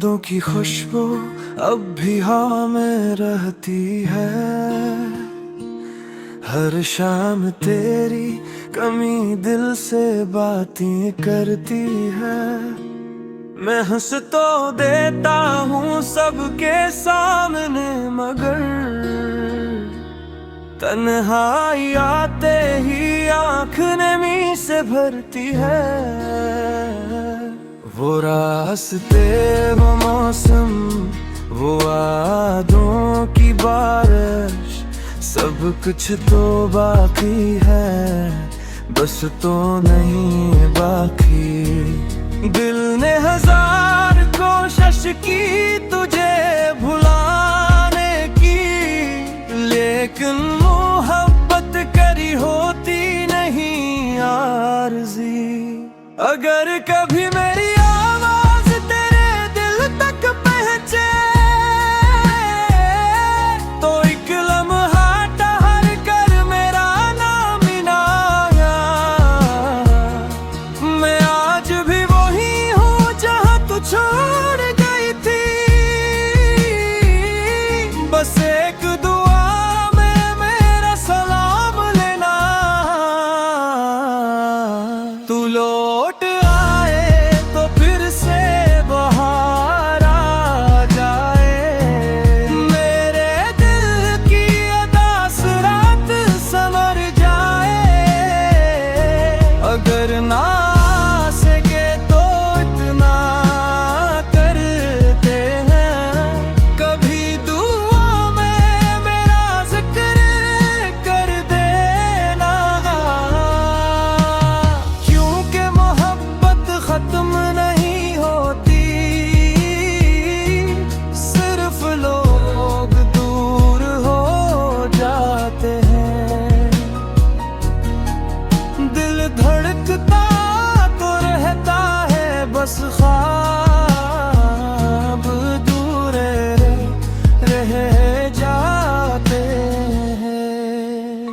यादों की खुशबू अब भी हवा में रहती है। हर शाम तेरी कमी दिल से बातें करती है। मैं हंस तो देता हूँ सबके सामने, मगर तन्हाई आते ही आँख नमी से भरती है। वो रास्ते, वो मौसम, वो यादों की बारिश, सब कुछ तो बाकी है, बस तो नहीं बाकी। दिल ने हजार कोशिश की तुझे भुलाने की, लेकिन मोहब्बत करी होती नहीं आरज़ी। अगर कभी मेरी आवाज तेरे दिल तक पहुंचे, तो एक लम्हा ठहर कर मेरा नाम ना या। मैं आज भी वही हूँ जहाँ तू छोड़ गई थी, बस एक दुआ में मेरा सलाम लेना। तू लौट आए तो फिर से बहार आ जाए, मेरे दिल की अदास रात संवर जाए। अगर ना सके तो इतना करते हैं, कभी दुआ में मेरा जिक्र कर देना। क्योंकि मोहब्बत खत्म नहीं होती, सिर्फ लोग दूर हो जाते हैं। दिल धड़कता तो रहता है, बस ख्वाब दूर रह जाते हैं।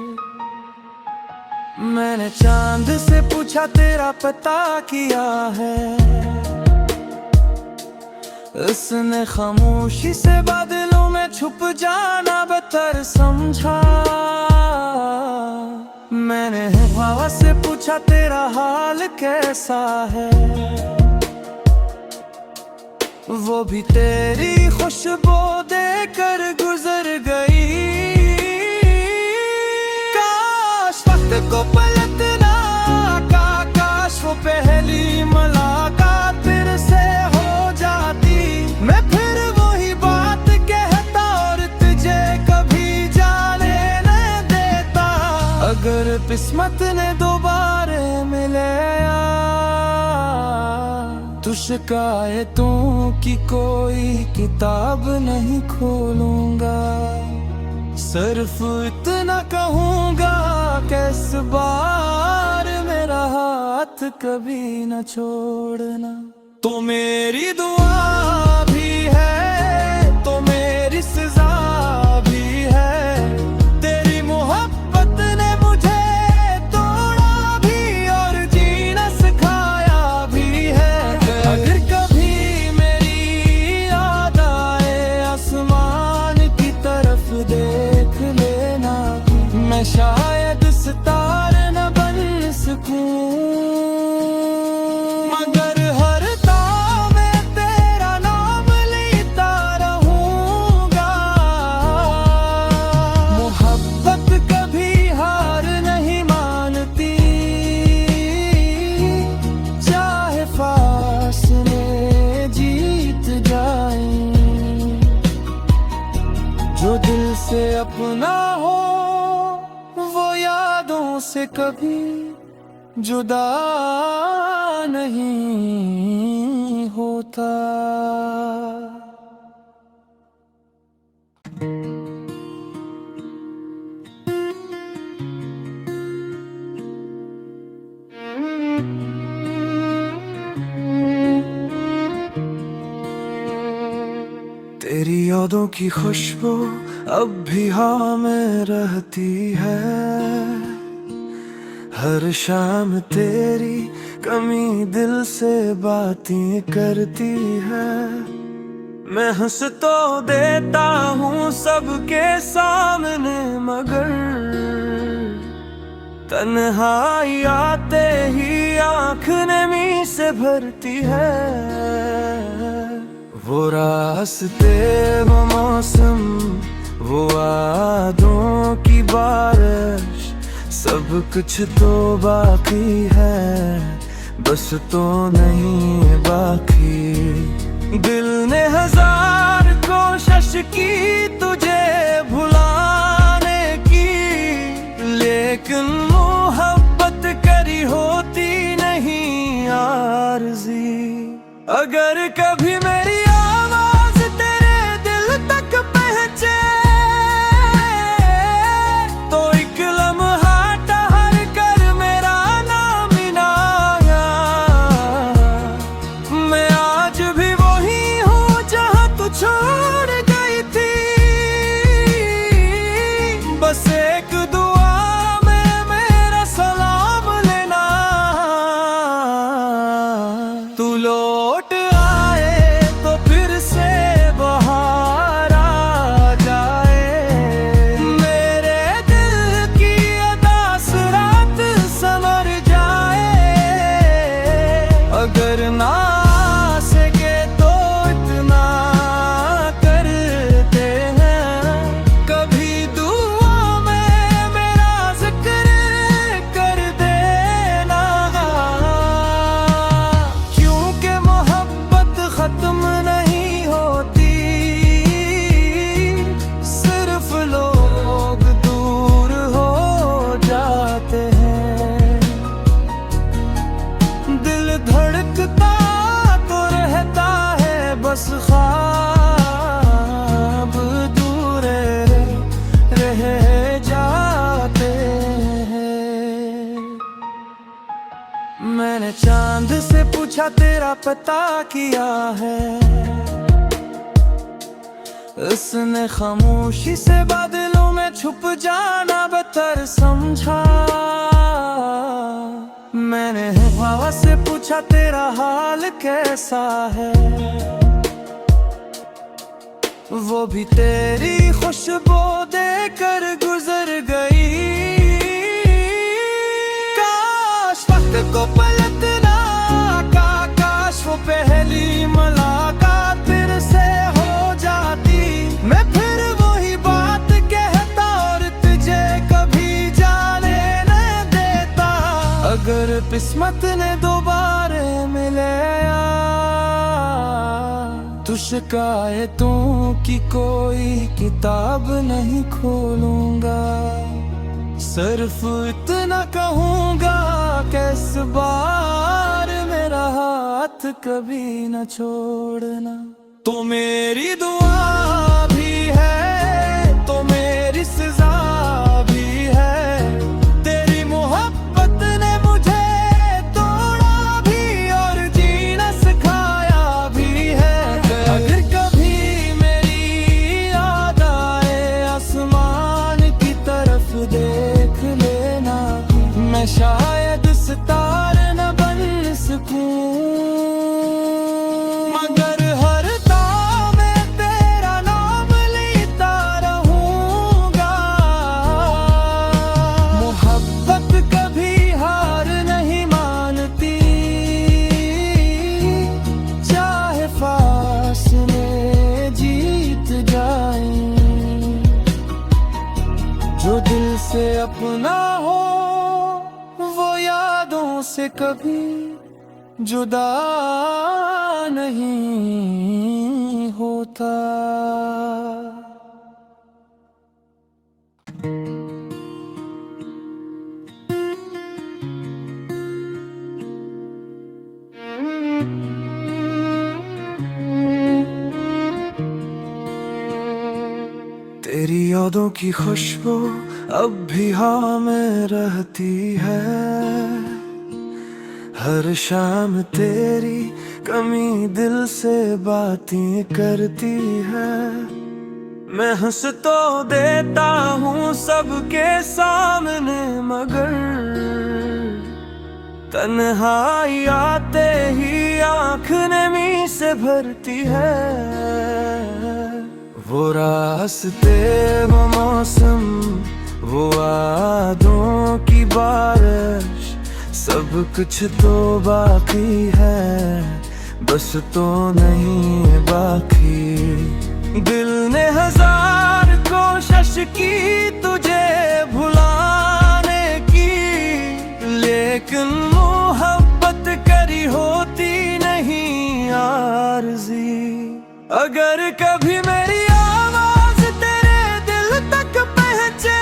मैंने चांद से पूछा तेरा पता किया है, उसने खामोशी से बादलों में छुप जाना बेहतर समझा। मैंने हवा से पूछा तेरा हाल कैसा है, वो भी तेरी खुशबू देकर गुजर गई। काश वक्त को पलटना का, काश वो पहली मुलाकात फिर से हो जाती। मैं फिर वही बात कहता और तुझे कभी जाने न देता। अगर किस्मत ने दोबारा मिले तो शिकायतों की कोई किताब नहीं खोलूंगा, सिर्फ इतना कहूंगा कि इस बार मेरा हाथ कभी न छोड़ना। तो मेरी दुआ भी है, तो मेरी सजा भी है, तेरी मोहब्बत ने मुझे तोड़ा भी और जीना सिखाया भी है। अगर कभी मेरी याद आए आसमान की तरफ देख लेना, मैं शायद सितारे न बन सकूं, मगर हर ताव में तेरा नाम लेता रहूंगा। मोहब्बत कभी हार नहीं मानती, चाहे फासले जीत जाए। जो दिल से अपना हो वो यादों से कभी जुदा नहीं होता। तेरी यादों की खुशबू अब भी हवा में रहती है। हर शाम तेरी कमी दिल से बातें करती है। मैं हंस तो देता हूँ सबके सामने, मगर तन्हाई आते ही आँख नमी से भरती है। वो रास्ते, वो मौसम, वो यादों की बारिश, सब कुछ तो बाकी है, बस तो नहीं बाकी। दिल ने हजार कोशिश की तुझे भुलाने की, लेकिन मोहब्बत करी होती नहीं आरज़ी। अगर कभी मेरी आवाज तेरे दिल तक पहुंचे, तो एक लम्हा ठहर कर मेरा नाम ना याद। मैं आज भी वही हूँ जहाँ तू छोड़ गई थी, बस एक दुआ में मेरा सलाम लेना। तू लौट आए तो फिर से बहार आ जाए, मेरे दिल की अदास रात संवर जाए। अगर ना सके तो इतना करते हैं, कभी दुआ में मेरा जिक्र कर देना। क्योंकि मोहब्बत खत्म नहीं होती, सिर्फ लोग दूर हो जाते हैं। दिल धड़कता तो रहता है, बस ख्वाब दूर रह जाते हैं। मैंने चांद से पूछा तेरा पता किया है, उसने खामोशी से बादलों में छुप जाना बेहतर समझा। मैंने हवा से पूछा तेरा हाल कैसा है, वो भी तेरी खुशबू देकर गुजर गई। काश वक्त को पलटना का, काश वो पहली मुलाकात फिर से हो जाती। मैं फिर वही बात कहता और तुझे कभी जाने न देता। अगर किस्मत ने दोबारा मिले तो शिकायतों की कोई किताब नहीं खोलूंगा, सिर्फ इतना कहूंगा कि इस बार मेरा हाथ कभी न छोड़ना। तो मेरी दुआ भी है, तो मेरी सजा भी है, तेरी मोहब्बत ने मुझे तोड़ा भी और जीना सिखाया भी है। अगर कभी मेरी याद आए आसमान की तरफ देख लेना, मैं शायद सितारे न बन सकूं, मगर हर ताव में तेरा नाम लेता रहूंगा। मोहब्बत कभी हार नहीं मानती, चाहे फासले जीत जाएं। जो दिल से अपना हो वो यादों से कभी जुदा नहीं होता। तेरी यादों की खुशबू अब भी हवा में रहती है, हर शाम तेरी कमी दिल से बातें करती है। मैं हंस तो देता हूँ सबके सामने, मगर तन्हाई आते ही आँख नमी से भरती है। रास्ते वो मौसम, वो यादों की बारिश, सब कुछ तो बाकी है, बस तो नहीं बाकी। दिल ने हजार कोशिश की तुझे भुलाने की, लेकिन मोहब्बत करी होती नहीं आरज़ी। अगर कभी मेरी आवाज तेरे दिल तक पहुंचे,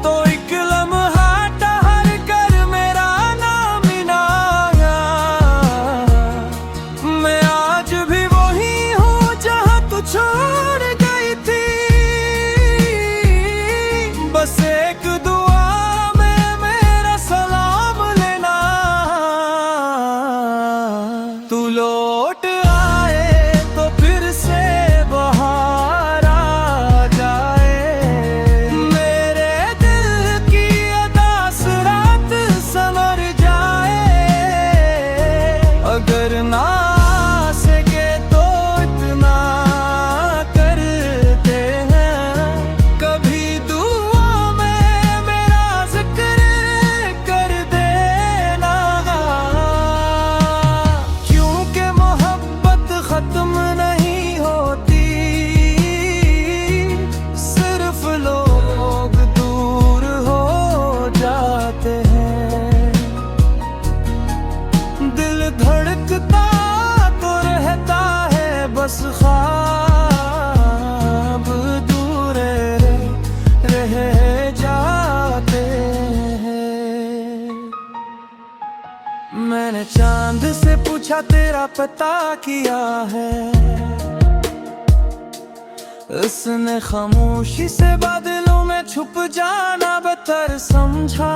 तो एक लम्हा ठहर कर मेरा नाम ना गा। मैं आज भी वही हूँ जहाँ तू छोड़ गई थी, बस एक दुआ में मेरा सलाम लेना। तू लौट आए तो फिर से बहार आ जाए, मेरे दिल की अदास रात संवर जाए। अगर ना सके तो इतना करते हैं, कभी दुआ में मेरा जिक्र कर देना। क्योंकि मोहब्बत खत्म नहीं होती, सिर्फ लोग दूर हो जाते हैं। दिल धड़कता तो रहता है, बस ख्वाब दूर रह जाते हैं। मैंने चांद से पूछा तेरा पता किया है, उसने खामोशी से बादलों में छुप जाना बेहतर समझा।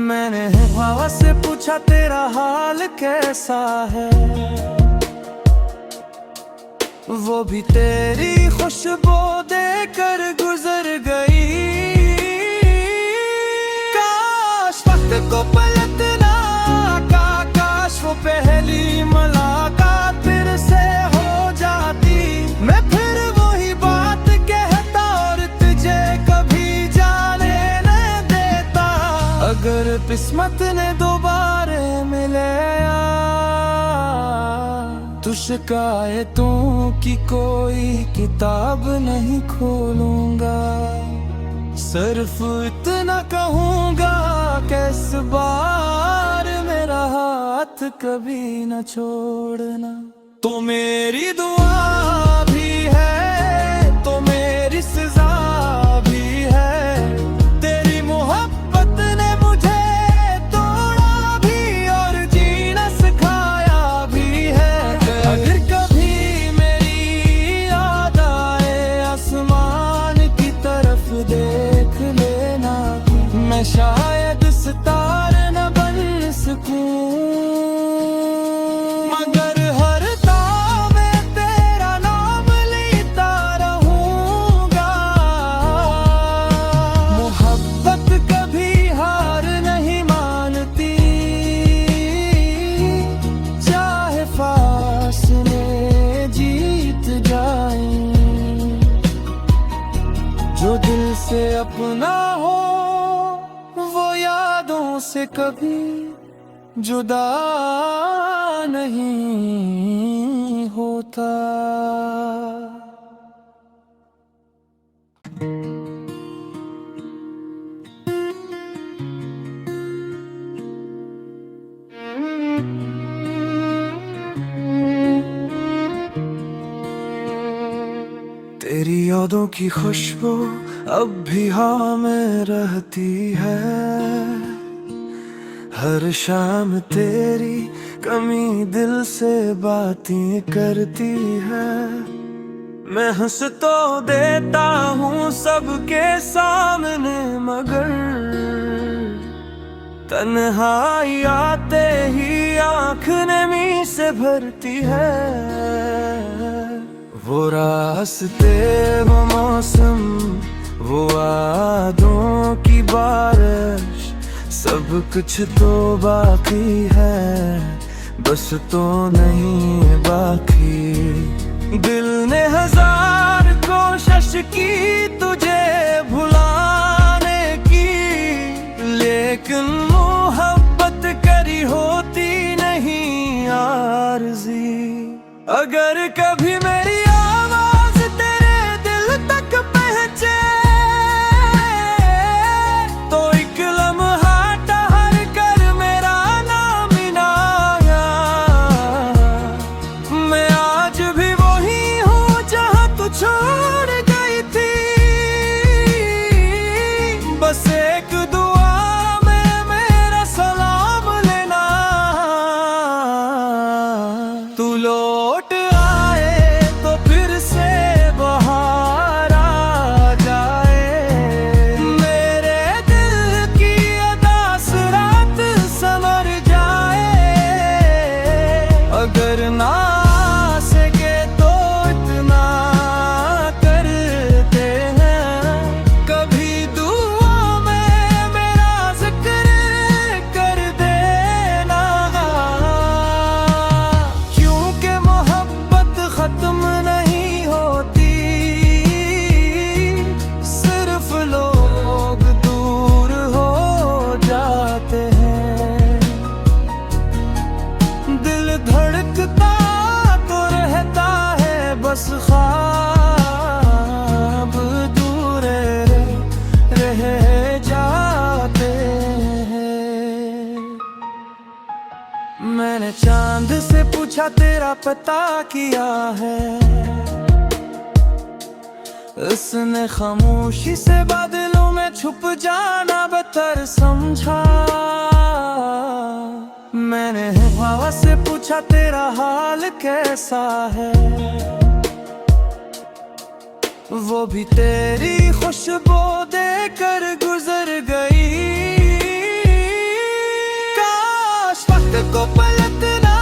मैंने हवा से पूछा तेरा हाल कैसा है, वो भी तेरी खुशबू देकर गुजर गई। काश वक्त को पलटना का, काश वो पहली मुलाकात फिर से हो जाती। मैं फिर वही बात कहता और तुझे कभी जाने न देता। अगर किस्मत ने दोबारा मिले तो शिकायतों की कोई किताब नहीं खोलूंगा, सिर्फ इतना कहूंगा कि इस बार मेरा हाथ कभी न छोड़ना। तो मेरी दुआ भी है, तो मेरी सजा भी है, तेरी मोहब्बत ने मुझे तोड़ा भी और जीना सिखाया भी है। अगर कभी मेरी याद आए आसमान की तरफ देख लेना, मैं शायद सितारे न बन सकूं, मगर हर दाव में तेरा नाम लेता रहूंगा। मोहब्बत कभी हार नहीं मानती, चाहे फासले जीत जाए। जो दिल से अपना हो वो यादों से कभी जुदा नहीं होता। तेरी यादों की खुशबू अब भी हवा में रहती है, हर शाम तेरी कमी दिल से बातें करती है। मैं हंस तो देता हूँ सबके सामने, मगर तन्हाई आते ही आँख नमी से भरती है। वो रास्ते वो मौसम, वो यादों की बारिश, सब कुछ तो बाकी है, बस तो नहीं बाकी। दिल ने हजार कोशिश की तुझे भुलाने की, लेकिन मोहब्बत करी होती नहीं आरज़ी। अगर कभी मेरी आवाज तेरे दिल तक पहुंचे, तो एक लम्हा ठहर कर मेरा नाम ना याद। मैं आज भी वही हूँ जहाँ तू छोड़ गई थी, बस एक दुआ में मेरा सलाम लेना। तू लौट आए तो फिर से बाहर आ जाए, मेरे दिल की अदास रात संवर जाए। अगर ना सके तो इतना करते हैं, कभी दुआ में मेरा जिक्र कर देना। क्योंकि मोहब्बत खत्म नहीं होती, सिर्फ लोग दूर हो जाते हैं। दिल धड़कता तो रहता है, बस ख्वाब दूर रह जाते हैं। मैंने चांद से पूछा तेरा पता किया है, उसने खामोशी से बादलों में छुप जाना बेहतर समझा। मैंने हवा से पूछा तेरा हाल कैसा है, वो भी तेरी खुशबू देकर गुजर गई। काश वक्त को पलटना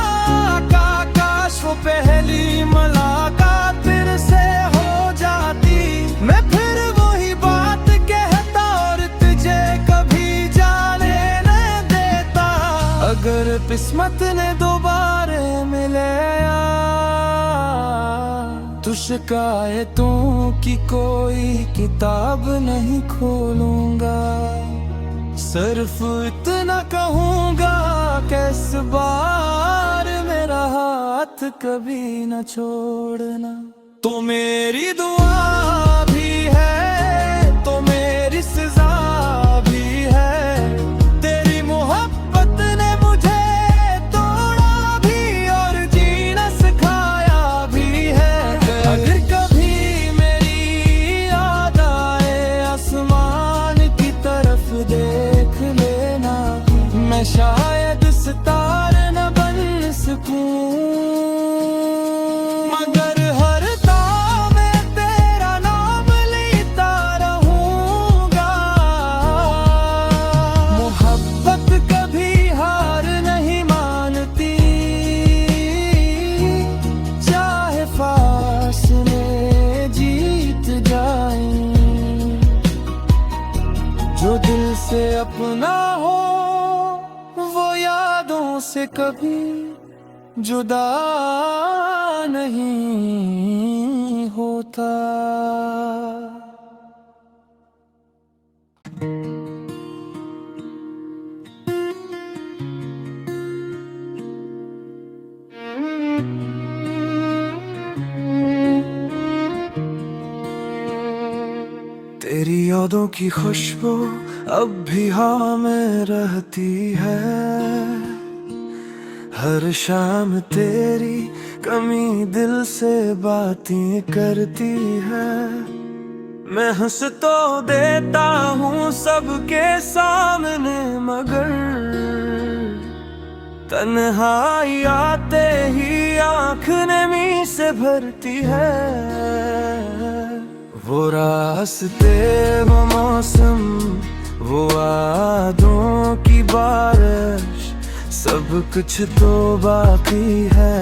का, काश वो पहली मुलाकात फिर से हो जाती। मैं फिर वही बात कहता और तुझे कभी जाने न देता। अगर किस्मत ने दोबारा मिले तो शिकायतों की कोई किताब नहीं खोलूंगा, सिर्फ इतना कहूंगा कि इस बार मेरा हाथ कभी न छोड़ना। तो मेरी दुआ भी है तो मेरी सजा भी है, तेरी मोहब्बत ने मुझे तोड़ा भी और जीना सिखाया भी है। अगर कभी मेरी याद आए आसमान की तरफ देख लेना, मैं शायद सितारे न बन सकूं, मगर हर ताव में तेरा नाम लेता रहूंगा। मोहब्बत कभी हार नहीं मानती, चाहे फासले जीत जाए। जो दिल से अपना हो वो यादों से कभी जुदा नहीं होता। तेरी यादों की खुशबू अब भी हवा में रहती है, हर शाम तेरी कमी दिल से बातें करती है। मैं हंस तो देता हूँ सबके सामने, मगर तन्हाई आते ही आँख नमी से भरती है। वो रास्ते वो मौसम वो यादों की बारिश, सब कुछ तो बाकी है।